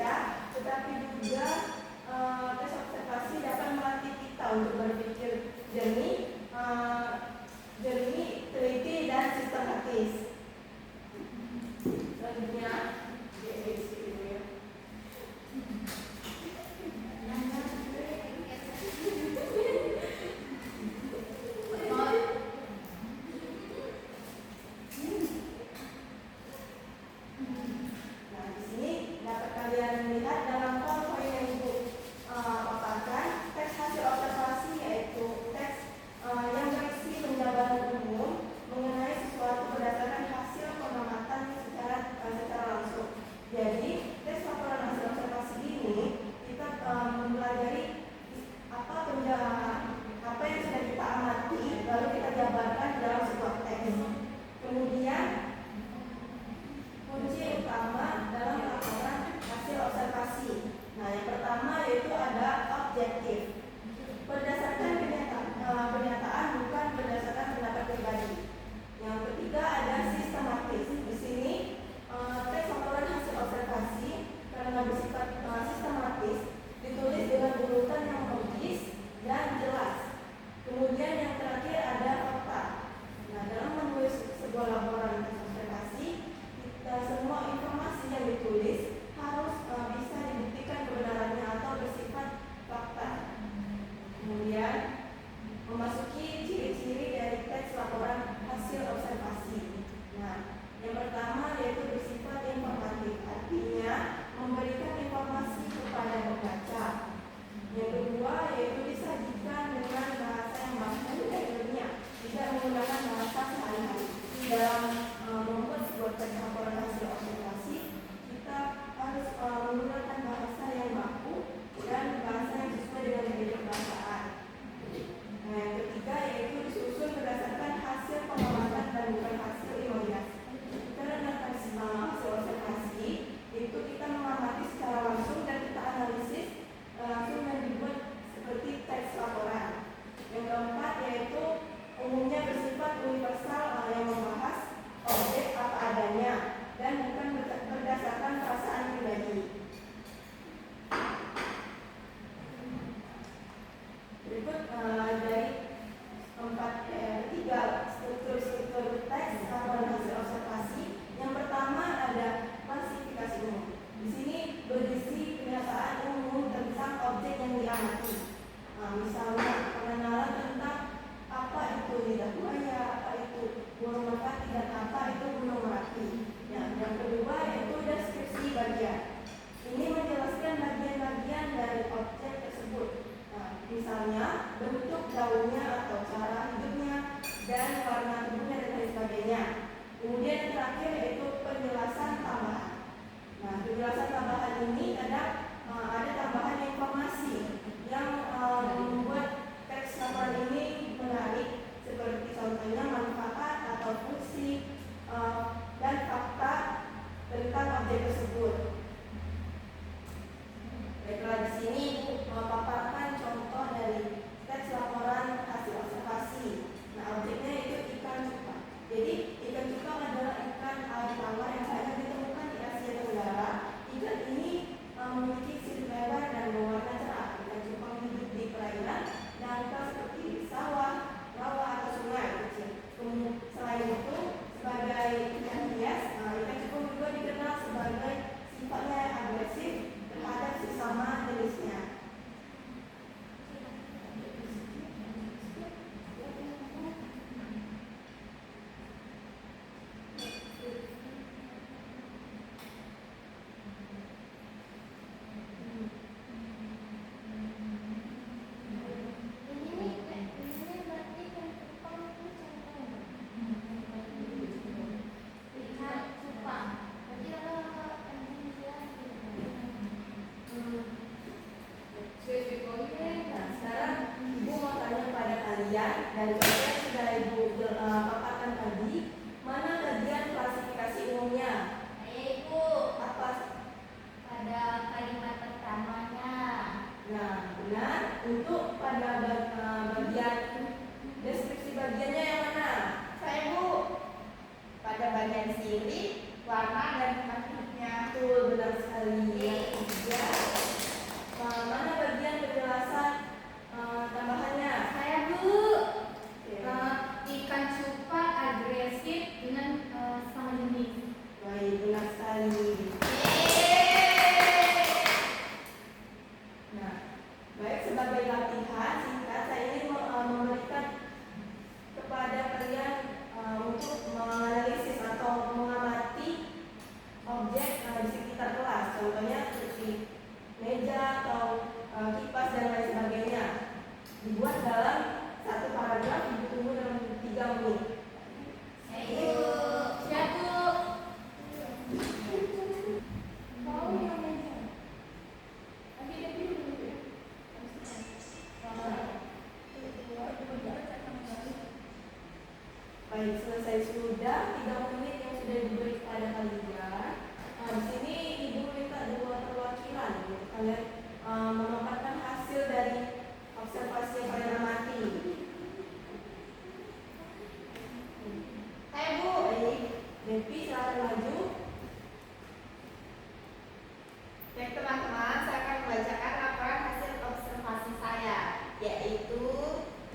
saja, tetapi juga tes observasi dapat melatih kita untuk berpikir jernih, teliti dan sistematis. Selanjutnya, nah, di sini dapat kalian lihat dalam PowerPoint yang Ibu seperti meja atau kipas dan lain sebagainya. Dibuat dalam satu paragraf, Ibu tunggu dalam 3 menit. Ayo, siap Bu. Baik, selesai sudah 3 menit yang sudah diberi kepada kalian. Nah, di sini Ibu minta 2 perwakilan untuk kalian memaparkan hasil dari observasi yang kalian amati. Saya Bu. Baik, Devi silakan maju. Baik teman-teman, saya akan membacakan laporan hasil observasi saya, yaitu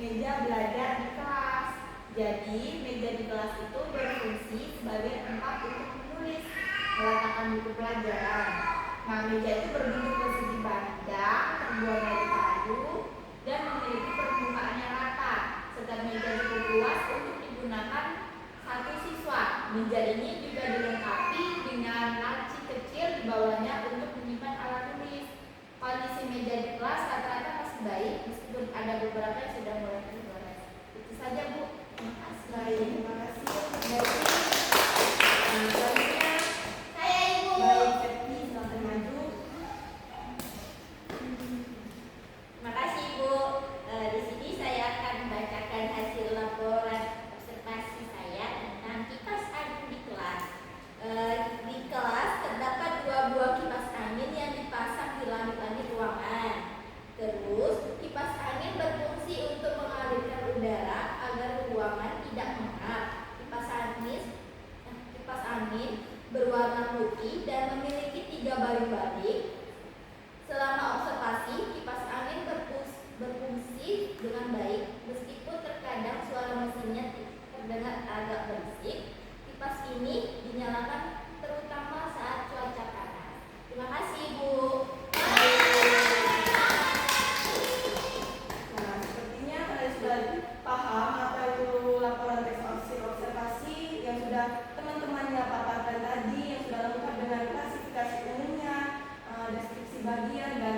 meja belajar di kelas. Jadi, meja di kelas itu berfungsi sebagai tempat untuk menulis, meletakkan buku pelajaran. Nah, meja itu berbentuk persegi panjang, terbuat dari kayu, dan memiliki permukaan yang rata. Serta meja cukup luas untuk digunakan satu siswa. Meja ini juga dilengkapi dengan laci kecil di bawahnya untuk menyimpan alat tulis. Kondisi meja di kelas rata-rata masih baik, meskipun ada beberapa yang sudah mulai tergores. Itu saja Bu. Terima kasih. Baik, terima kasih Devi. Selanjutnya Saya Ibu. baik, Devi silakan maju. Terima kasih Ibu. Di sini saya akan membacakan hasil laporan observasi saya tentang kipas angin di kelas. Di kelas terdapat 2 buah kipas angin yang dipasang di langit-langit ruangan. Terus kipas angin berfungsi untuk mengalirkan udara agar ruangan tidak mengap. Kipas angin berwarna putih dan memiliki 3 baling-baling. Selama observasi, kipas angin berfungsi dengan baik, meskipun terkadang suara mesinnya terdengar agak berisik. Kipas ini dinyalakan terutama saat cuaca panas. Terima kasih Bu. Nah, sepertinya kalian sudah paham apa itu laporan teks hasil observasi yang sudah teman-temannya paparkan tadi, yang sudah lengkap dengan klasifikasi umumnya, deskripsi bagian dan